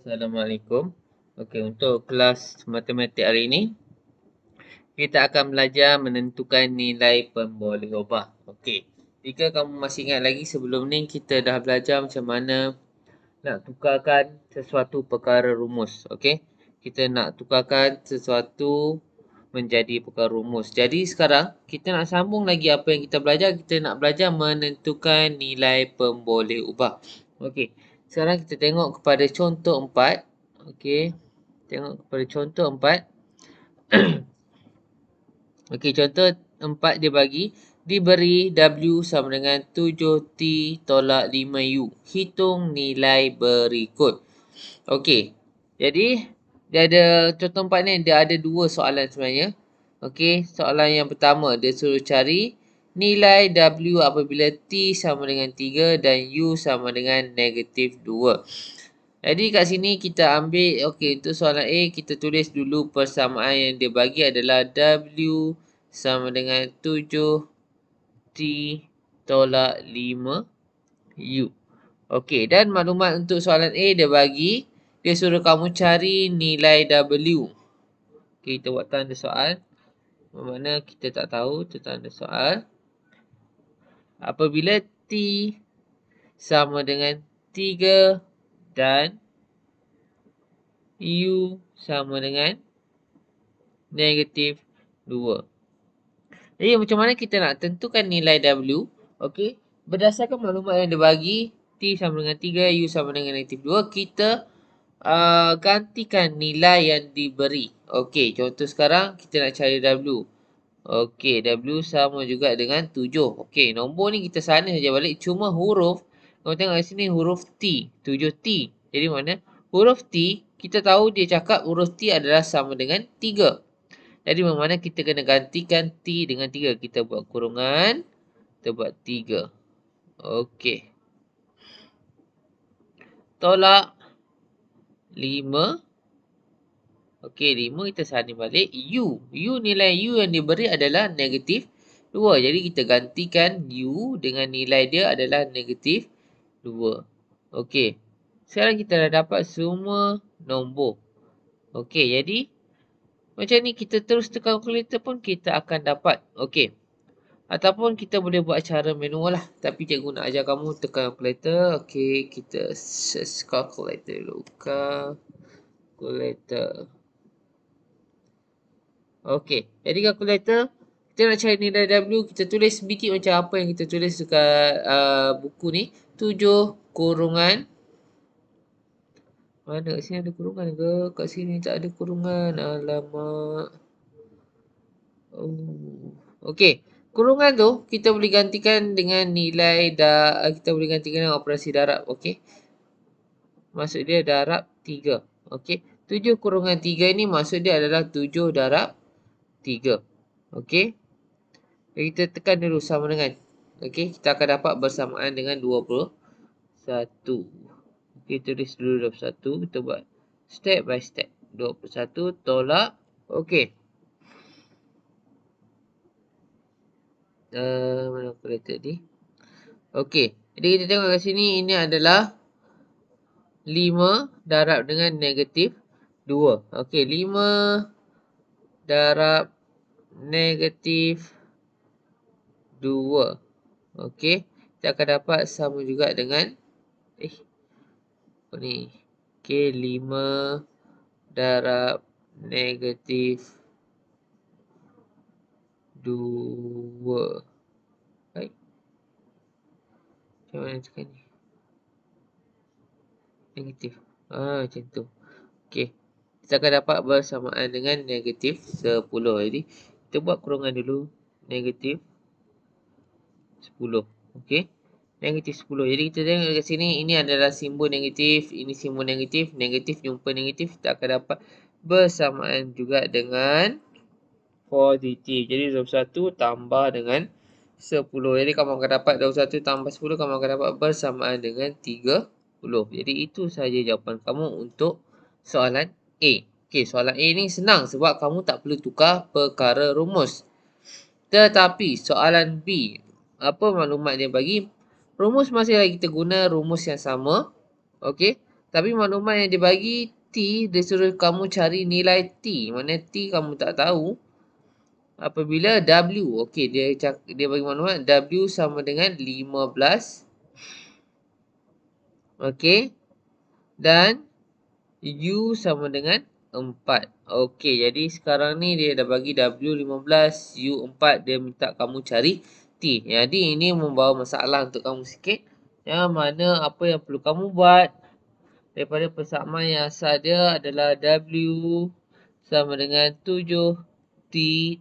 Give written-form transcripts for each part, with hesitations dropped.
Assalamualaikum. Okey, untuk kelas matematik hari ini, kita akan belajar menentukan nilai pemboleh ubah. Okey. Jika kamu masih ingat lagi sebelum ni kita dah belajar macam mana nak tukarkan sesuatu perkara rumus. Okey. Kita nak tukarkan sesuatu menjadi perkara rumus. Jadi sekarang kita nak sambung lagi apa yang kita belajar. Kita nak belajar menentukan nilai pemboleh ubah. Okey. Sekarang kita tengok kepada contoh 4. Okey. Tengok kepada contoh 4. Okey, contoh 4 dia diberi W sama dengan 7T tolak 5U. Hitung nilai berikut. Okey. Jadi dia ada contoh 4 ni dia ada dua soalan sebenarnya. Okey, soalan yang pertama dia suruh cari nilai W apabila T sama dengan 3 dan U sama dengan negatif 2. Jadi kat sini kita ambil, okey, untuk soalan A kita tulis dulu persamaan yang dia bagi adalah W sama dengan 7T tolak 5U. Okey, dan maklumat untuk soalan A dia suruh kamu cari nilai W. Okey, kita buat tanda soal. Bermakna kita tak tahu, kita tanda soal. Apabila T sama dengan 3 dan U sama dengan negatif 2. Jadi macam mana kita nak tentukan nilai W? Okey, berdasarkan maklumat yang dia bagi, T sama dengan 3, U sama dengan negatif 2, kita gantikan nilai yang diberi. Okey, contoh sekarang kita nak cari W. Okey, W sama juga dengan 7. Okey, nombor ni kita sana saja balik, cuma huruf, kamu tengok kat sini huruf T, 7T. Jadi mana? Huruf T, kita tahu dia cakap huruf T adalah sama dengan 3. Jadi bermakna kita kena gantikan T dengan 3. Kita buat kurungan, kita buat 3. Okey. Tolak 5. Okey, 5 kita sana balik. U. Nilai U yang diberi adalah negatif 2. Jadi kita gantikan U dengan nilai dia adalah negatif 2. Okey. Sekarang kita dah dapat semua nombor. Okey, jadi macam ni kita terus tekan kalkulator pun kita akan dapat. Okey. Ataupun kita boleh buat cara manual lah. Tapi cikgu nak ajar kamu tekan kalkulator. Okey, kita search calculator dulu. Calculator. Okey, jadi kalkulator kita nak cari nilai W, kita tulis sedikit macam apa yang kita tulis dekat buku ni. 7 kurungan. Mana kat sini ada kurungan ke? Kat sini tak ada kurungan. Alamak. Oh. Okey, kurungan tu kita boleh gantikan dengan nilai kita boleh gantikan dengan operasi darab. Okey. Maksud dia darab 3. Okey. 7 kurungan 3 ni maksud dia adalah 7 darab 3. Okey. Jadi kita tekan dulu sama dengan. Okey, kita akan dapat bersamaan dengan 21. Okey, tulis dulu 21. Kita buat step by step. 21 tolak. Okey. Mana kalkulator ni? Okey. Jadi kita tengok kat sini ini adalah 5 darab dengan negatif 2. Okey, 5 darab negatif 2. Okey, kita akan dapat sama juga dengan apa ni? Okey, 5 darab negatif 2. Baik. Macam mana tekan ni? Negatif. Macam tu. Okey. Kita akan dapat bersamaan dengan negatif 10. Jadi, kita buat kurungan dulu. Negatif 10. Okey. Negatif 10. Jadi, kita tengok kat sini. Ini adalah simbol negatif. Ini simbol negatif. Negatif jumpa negatif. Kita akan dapat bersamaan juga dengan positif. Jadi, 21 tambah dengan 10. Jadi, kamu akan dapat 21 tambah 10. Kamu akan dapat bersamaan dengan 30. Jadi, itu sahaja jawapan kamu untuk soalan A. Okey, soalan A ni senang sebab kamu tak perlu tukar perkara rumus. Tetapi soalan B, apa maklumat dia bagi? Rumus masih lagi kita guna rumus yang sama. Okey, Tapi maklumat yang dia bagi T, dia suruh kamu cari nilai T. Mana T kamu tak tahu. Apabila W, okey, dia bagi maklumat W sama dengan 15. Okey. Dan U sama dengan 4. Okey, jadi sekarang ni dia dah bagi W 15, U 4. Dia minta kamu cari T. Jadi ini membawa masalah untuk kamu sikit. Yang mana apa yang perlu kamu buat daripada persamaan yang asal dia adalah W sama dengan 7 T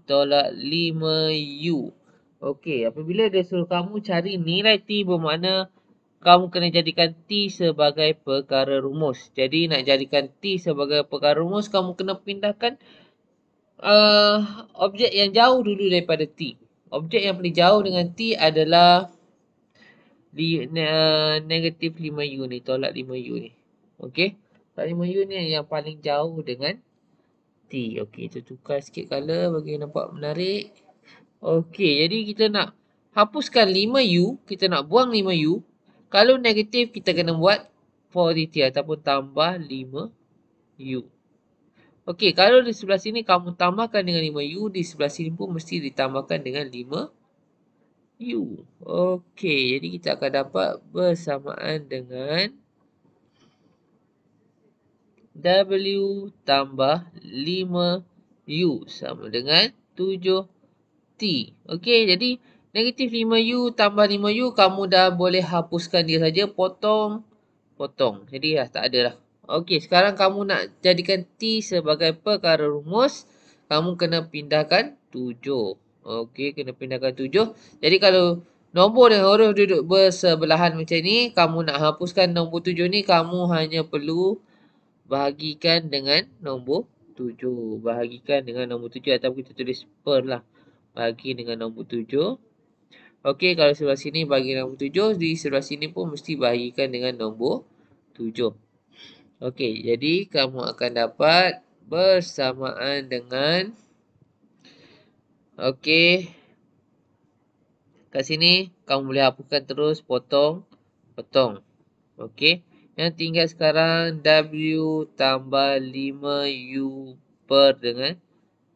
tolak 5 U. Okey, apabila dia suruh kamu cari nilai T, bermakna kamu kena jadikan T sebagai perkara rumus. Jadi nak jadikan T sebagai perkara rumus, kamu kena pindahkan objek yang jauh dulu daripada T. Objek yang paling jauh dengan T adalah negatif 5U ni, tolak 5U ni. Okey, tolak 5U ni yang paling jauh dengan T. Okey, kita tukar sikit color bagi nampak menarik. Okey, jadi kita nak hapuskan 5U, kita nak buang 5U. Kalau negatif, kita kena buat positif ataupun tambah 5U. Okey, kalau di sebelah sini kamu tambahkan dengan 5U, di sebelah sini pun mesti ditambahkan dengan 5U. Okey, jadi kita akan dapat bersamaan dengan W tambah 5U sama dengan 7T. Okey, jadi negatif 5U tambah 5U, kamu dah boleh hapuskan dia saja. Potong. Jadi dah tak ada dah. Okey, sekarang kamu nak jadikan T sebagai perkara rumus. Kamu kena pindahkan 7. Okey, kena pindahkan 7. Jadi kalau nombor dan huruf duduk bersebelahan macam ni, kamu nak hapuskan nombor 7 ni, kamu hanya perlu bahagikan dengan nombor 7. Bahagikan dengan nombor 7 ataupun kita tulis per lah. Bagi dengan nombor 7. Okey, kalau sebelah sini bagi nombor 7, di sebelah sini pun mesti bahagikan dengan nombor 7. Okey, jadi kamu akan dapat bersamaan dengan, okey, kat sini kamu boleh hapuskan terus, potong. Okey. Yang tinggal sekarang W tambah 5U per dengan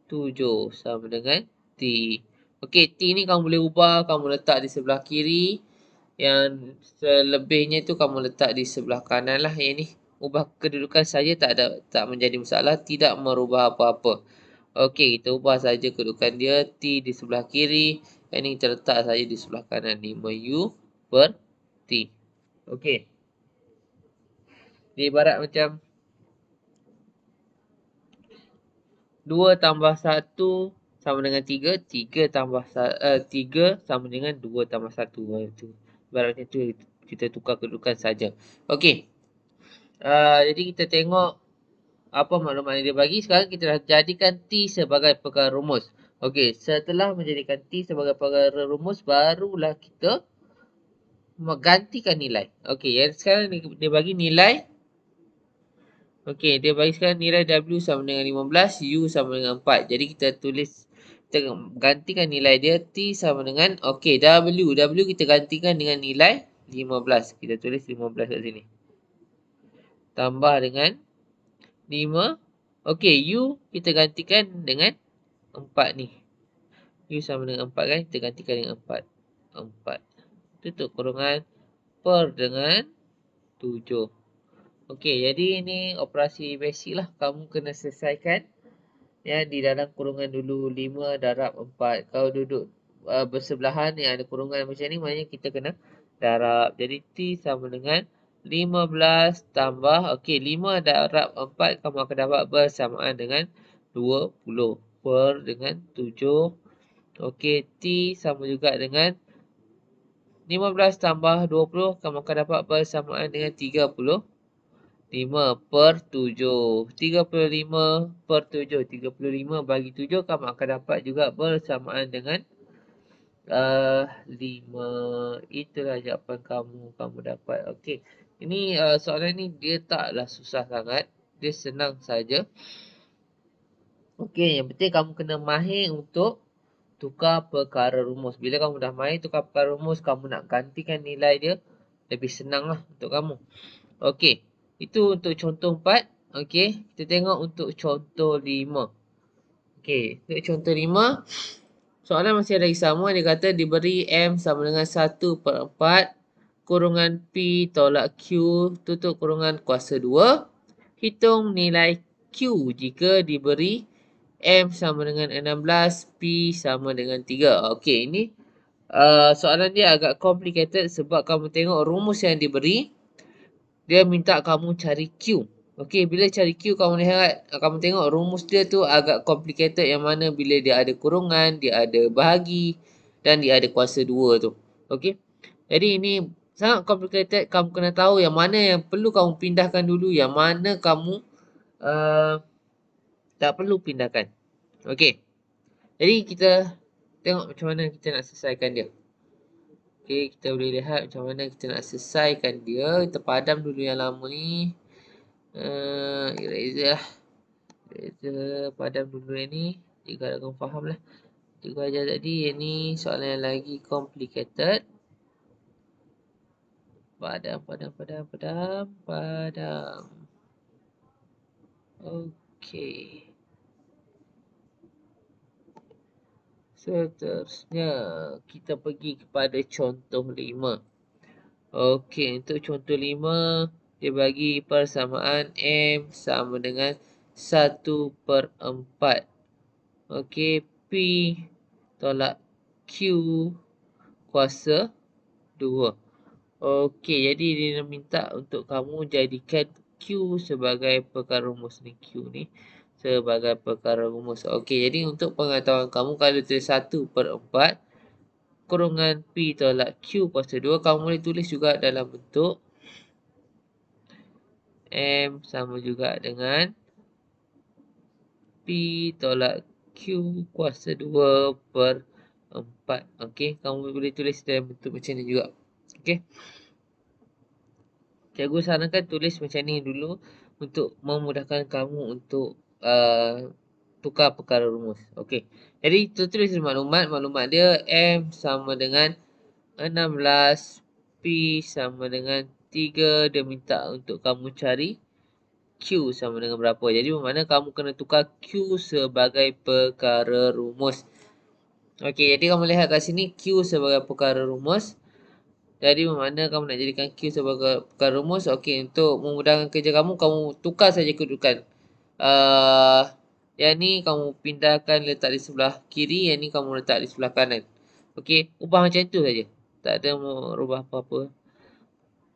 7 sama dengan T. Okey, T ni kamu boleh ubah, kamu letak di sebelah kiri. Yang selebihnya tu kamu letak di sebelah kanan lah. Yang ni ubah kedudukan saja, tak menjadi masalah, tidak merubah apa-apa. Okey, kita ubah saja kedudukan dia. T di sebelah kiri. Yang ni kita letak saja di sebelah kanan. 5U per T. Okey. Dia ibarat macam 2 tambah 1 sama dengan 3. 3 tambah 3 sama dengan 2 tambah 1. Ibarat macam tu, kita tukar kedudukan saja. Okey. Jadi kita tengok apa maklumat yang dia bagi. Sekarang kita dah jadikan T sebagai perkara rumus. Okey, setelah menjadikan T sebagai perkara rumus, barulah kita menggantikan nilai. Okey, yang sekarang dia bagi nilai. Okey, dia bagi sekarang nilai W sama dengan 15, U sama dengan 4. Jadi kita gantikan nilai dia, T sama dengan, okey, W kita gantikan dengan nilai 15. Kita tulis 15 kat sini. Tambah dengan 5. Okey, U kita gantikan dengan 4 ni. U sama dengan 4 kan, kita gantikan dengan 4. 4. Tutup kurungan per dengan 7. Okey, jadi ini operasi basic lah. Kamu kena selesaikan yang di dalam kurungan dulu. 5 darab 4. Kalau duduk bersebelahan yang ada kurungan macam ni, maknanya kita kena darab. Jadi T sama dengan 15 tambah, okey, 5 darab 4, kamu akan dapat bersamaan dengan 20 per dengan 7. Okey, T sama juga dengan 15 tambah 20, kamu akan dapat bersamaan dengan 35 per 7. 35 per 7. 35 bagi 7, kamu akan dapat juga bersamaan dengan 5. Itulah jawapan kamu. Kamu dapat. Okey. Ini soalan ni dia taklah susah sangat. Dia senang saja. Okey, yang penting kamu kena mahir untuk tukar perkara rumus. Bila kamu dah mahir tukar perkara rumus, kamu nak gantikan nilai dia, lebih senang lah untuk kamu. Okey. Itu untuk contoh 4. Okey, kita tengok untuk contoh 5. Okey, untuk contoh 5, soalan masih lagi sama. Dia kata diberi M sama dengan 1/4 kurungan P tolak Q tutup kurungan kuasa 2. Hitung nilai Q jika diberi M sama dengan 16, P sama dengan 3. Okey, ini soalan dia agak complicated sebab kamu tengok rumus yang diberi. Dia minta kamu cari Q. Okey, bila cari Q kamu lihat, kamu tengok rumus dia tu agak complicated yang mana bila dia ada kurungan, dia ada bahagi dan dia ada kuasa 2 tu. Okey. Jadi ini sangat complicated, kamu kena tahu yang mana yang perlu kamu pindahkan dulu, yang mana kamu uh, tak perlu pindahkan. Okey. Jadi kita tengok macam mana kita nak selesaikan dia. Okey, kita boleh lihat macam mana kita nak selesaikan dia. Kita padam dulu yang lama ni. Eraser lah. Eraser padam dulu yang ni. Jika kamu faham lah. Cikgu ajar tadi, yang ni soalan yang lagi complicated. Padam. Okey. Seterusnya, kita pergi kepada contoh 5. Okey, untuk contoh 5, dia bagi persamaan M sama dengan 1/4. Okey, P tolak Q kuasa 2. Okey, jadi dia nak minta untuk kamu jadikan Q sebagai perkara rumus ni. Q ni sebagai perkara rumus. Okey, jadi untuk pengetahuan kamu, kalau tulis 1/4 kurungan P tolak Q kuasa 2, kamu boleh tulis juga dalam bentuk M sama juga dengan P tolak Q kuasa 2/4. Okey, kamu boleh tulis dalam bentuk macam ni juga. Okey. Cikgu sarankan tulis macam ni dulu untuk memudahkan kamu untuk tukar perkara rumus. Okey. Jadi tulis maklumat. Maklumat dia M sama dengan 16, P sama dengan 3. Dia minta untuk kamu cari Q sama dengan berapa. Jadi bermakna kamu kena tukar Q sebagai perkara rumus. Okey, jadi kamu lihat kat sini Q sebagai perkara rumus. Jadi bermakna kamu nak jadikan Q sebagai perkara rumus. Okey, untuk memudahkan kerja kamu, kamu tukar saja kedudukan. Yang ni kamu pindahkan letak di sebelah kiri, yang ni kamu letak di sebelah kanan. Okey, ubah macam tu saja. Tak ada merubah apa-apa.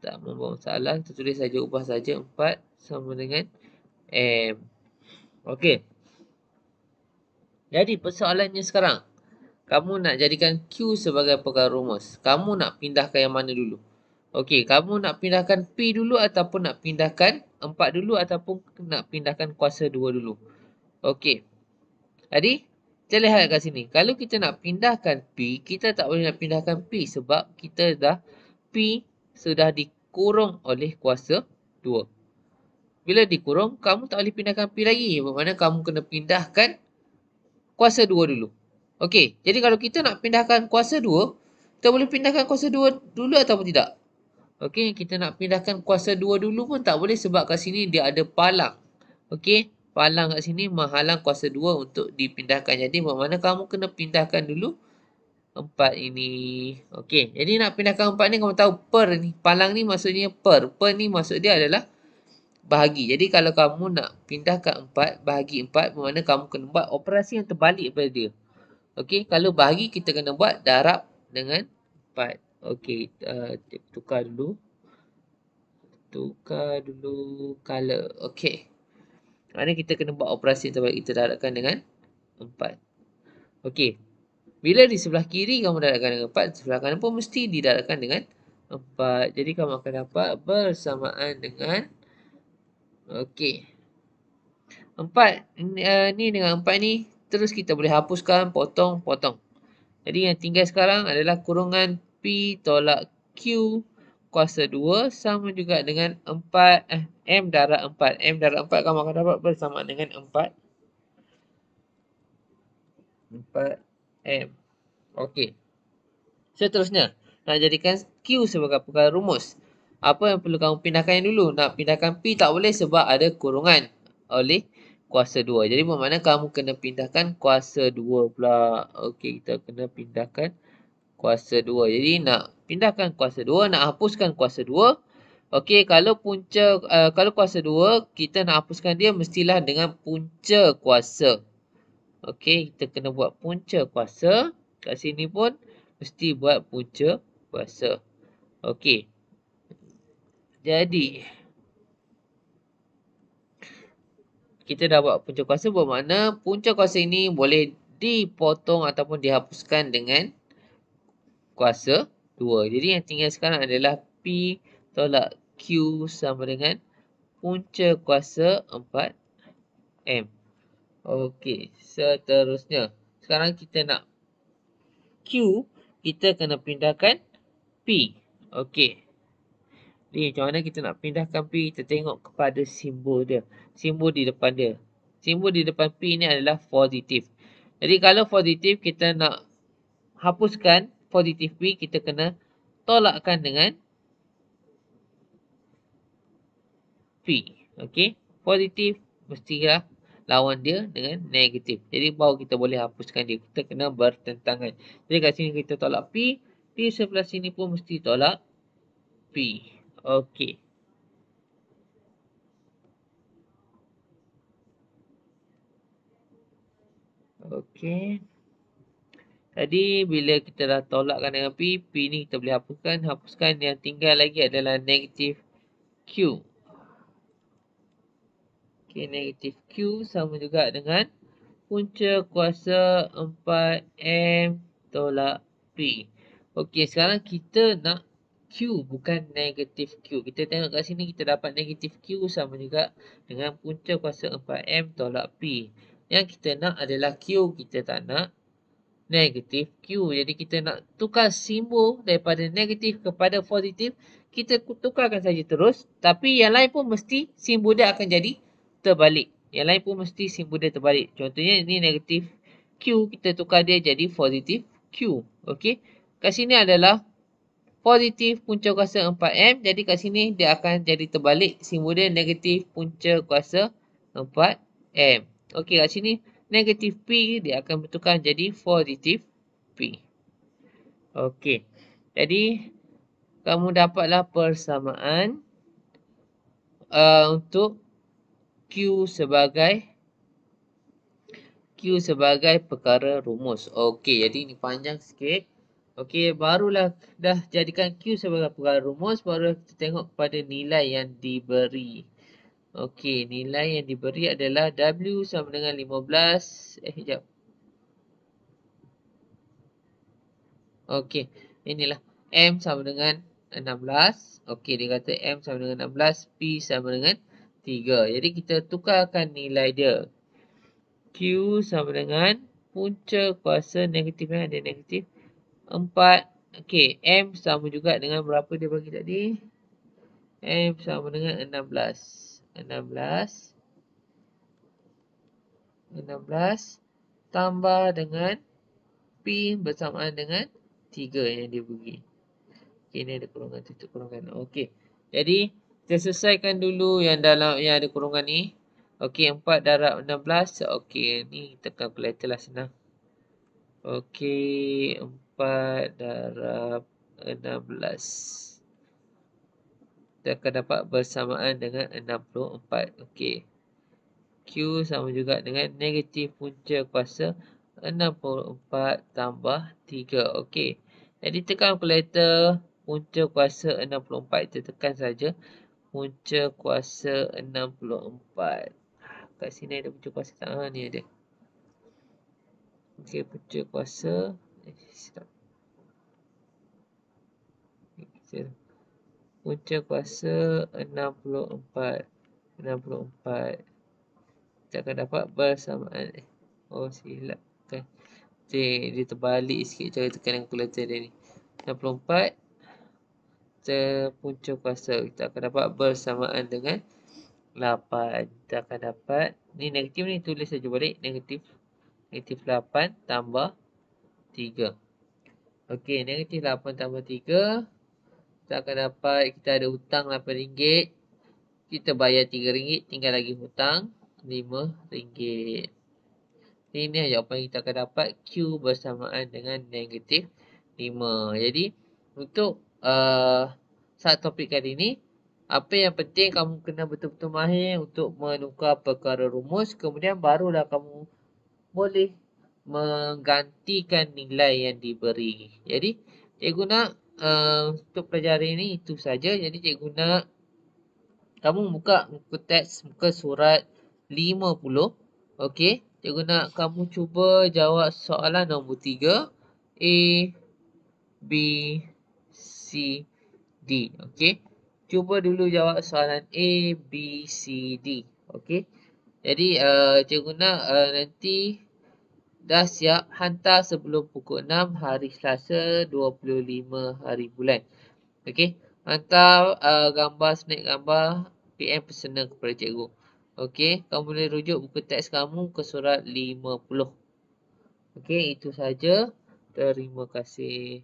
Tak membawa masalah. Kita tulis saja, ubah saja 4 sama dengan M. Okey. Jadi persoalannya sekarang, kamu nak jadikan Q sebagai perkara rumus. Kamu nak pindahkan yang mana dulu? Okey, kamu nak pindahkan P dulu ataupun nak pindahkan 4 dulu ataupun nak pindahkan kuasa 2 dulu? Okey. Jadi, kita lihat kat sini. Kalau kita nak pindahkan P, kita tak boleh nak pindahkan P sebab kita dah P sudah dikurung oleh kuasa 2. Bila dikurung, kamu tak boleh pindahkan P lagi. Bermakna kamu kena pindahkan kuasa 2 dulu. Okey, jadi kalau kita nak pindahkan kuasa 2, kita boleh pindahkan kuasa 2 dulu ataupun tidak? Okey, kita nak pindahkan kuasa 2 dulu pun tak boleh sebab kat sini dia ada palang. Okey, palang kat sini menghalang kuasa 2 untuk dipindahkan. Jadi bermakna kamu kena pindahkan dulu 4 ini. Okey, jadi nak pindahkan 4 ni kamu tahu per ni. Palang ni maksudnya per. Per ni maksud dia adalah bahagi. Jadi kalau kamu nak pindahkan 4, bahagi 4, bermakna kamu kena buat operasi yang terbalik daripada dia. Okey, kalau bahagi kita kena buat darab dengan 4. Okey, tukar dulu. Color. Okey. Maknanya kita kena buat operasi yang terbalik. Kita darabkan dengan 4. Okey. Bila di sebelah kiri kamu darabkan dengan 4, sebelah kanan pun mesti didarabkan dengan 4. Jadi kamu akan dapat bersamaan dengan okey. 4 ni dengan 4 ni terus kita boleh hapuskan, potong. Jadi yang tinggal sekarang adalah kurungan P tolak Q kuasa 2 sama juga dengan 4 M darab 4. M darab 4 kamu akan dapat bersamaan dengan 4 M. Okey. Seterusnya, nak jadikan Q sebagai perkara rumus. Apa yang perlu kamu pindahkan dulu? Nak pindahkan P tak boleh sebab ada kurungan oleh kuasa 2. Jadi bermakna kamu kena pindahkan kuasa 2 pula. Okey, kita kena pindahkan kuasa 2. Jadi nak pindahkan kuasa 2, nak hapuskan kuasa 2. Okey, kalau kuasa 2, kita nak hapuskan dia mestilah dengan punca kuasa. Okey, kita kena buat punca kuasa. Kat sini pun mesti buat punca kuasa. Okey. Jadi, kita dah buat punca kuasa bermakna punca kuasa ini boleh dipotong ataupun dihapuskan dengan kuasa 2. Jadi yang tinggal sekarang adalah P tolak Q sama dengan punca kuasa 4M. Okey, seterusnya. Sekarang kita nak Q, kita kena pindahkan P. Okey. Ni macam mana kita nak pindahkan P? Kita tengok kepada simbol dia. Simbol di depan dia. Simbol di depan P ni adalah positif. Jadi kalau positif kita nak hapuskan positif P, kita kena tolakkan dengan P. Okey. Positif mestilah lawan dia dengan negatif. Jadi baru kita boleh hapuskan dia. Kita kena bertentangan. Jadi kat sini kita tolak P. Di sebelah sini pun mesti tolak P. Okey. Okey. Tadi bila kita dah tolakkan dengan P, P ni kita boleh hapuskan. Hapuskan, yang tinggal lagi adalah negatif Q. Okey, negatif Q sama juga dengan punca kuasa 4M tolak P. Okey, sekarang kita nak Q bukan negatif Q. Kita tengok kat sini kita dapat negatif Q sama juga dengan punca kuasa 4M tolak P. Yang kita nak adalah Q, kita tak nak negatif Q. Jadi kita nak tukar simbol daripada negatif kepada positif. Kita tukarkan saja terus. Tapi yang lain pun mesti simbol dia akan jadi terbalik. Yang lain pun mesti simbol dia terbalik. Contohnya ini negatif Q. Kita tukar dia jadi positif Q. Okey. Kat sini adalah positif punca kuasa 4M. Jadi kat sini dia akan jadi terbalik. Simbol dia negatif punca kuasa 4M. Okey, kat sini negatif P dia akan bertukar jadi positif P. Okey. Jadi kamu dapatlah persamaan untuk Q sebagai perkara rumus. Okey, jadi ini panjang sikit. Okey, barulah dah jadikan Q sebagai perkara rumus, baru kita tengok pada nilai yang diberi. Okey, nilai yang diberi adalah W sama dengan 15. Sekejap. Okey, inilah M sama dengan 16. Okey, dia kata M sama dengan 16, P sama dengan 3. Jadi kita tukarkan nilai dia. Q sama dengan punca kuasa negatif yang ada negatif 4. Okey, M sama juga dengan berapa dia bagi tadi? M sama dengan 16. 16 tambah dengan P bersamaan dengan 3 yang dia bagi. Okey, ni ada kurungan, tutup kurungan. Okey. Jadi kita selesaikan dulu yang ada kurungan ni. Okey, 4 darab 16. Okey, ni kita calculator lah senang. Okey, 4 darab 16. Kita akan dapat bersamaan dengan 64. Okey. Q sama juga dengan negatif punca kuasa 64 tambah 3. Okey. Jadi tekan calculator punca kuasa 64. Kita tekan saja punca kuasa 64. Kat sini ada punca kuasa tak? Ni ada. Okey, punca kuasa. Punca kuasa 64. Kita akan dapat bersamaan. Oh, silap kan. Dia terbalik sikit cara tekan kalkulator dia ni. 64 punca kuasa. Kita akan dapat bersamaan dengan 8. Kita akan dapat, ni negatif ni tulis saja balik. Negatif 8 tambah 3. Okey, negatif 8 tambah 3. kita akan dapat kita ada hutang RM8. Kita bayar RM3, tinggal lagi hutang RM5. Ini jawapan kita akan dapat Q bersamaan dengan negatif 5. Jadi untuk satu topik kali ini, apa yang penting kamu kena betul-betul mahir untuk menukar perkara rumus. Kemudian barulah kamu boleh menggantikan nilai yang diberi. Jadi cikgu nak untuk pelajaran ini itu saja. Jadi cikgu nak kamu buka muka teks, muka surat 50. Okey, cikgu nak kamu cuba jawab soalan nombor 3. A, B, C, D. Okey, cuba dulu jawab soalan A, B, C, D. Okey, jadi cikgu nak nanti dah siap hantar sebelum pukul 6 hari Selasa 25 hari bulan. Okey, hantar gambar snap gambar PM personal kepada cikgu. Okey, kamu boleh rujuk buku teks kamu ke surat 50. Okey, itu saja. Terima kasih.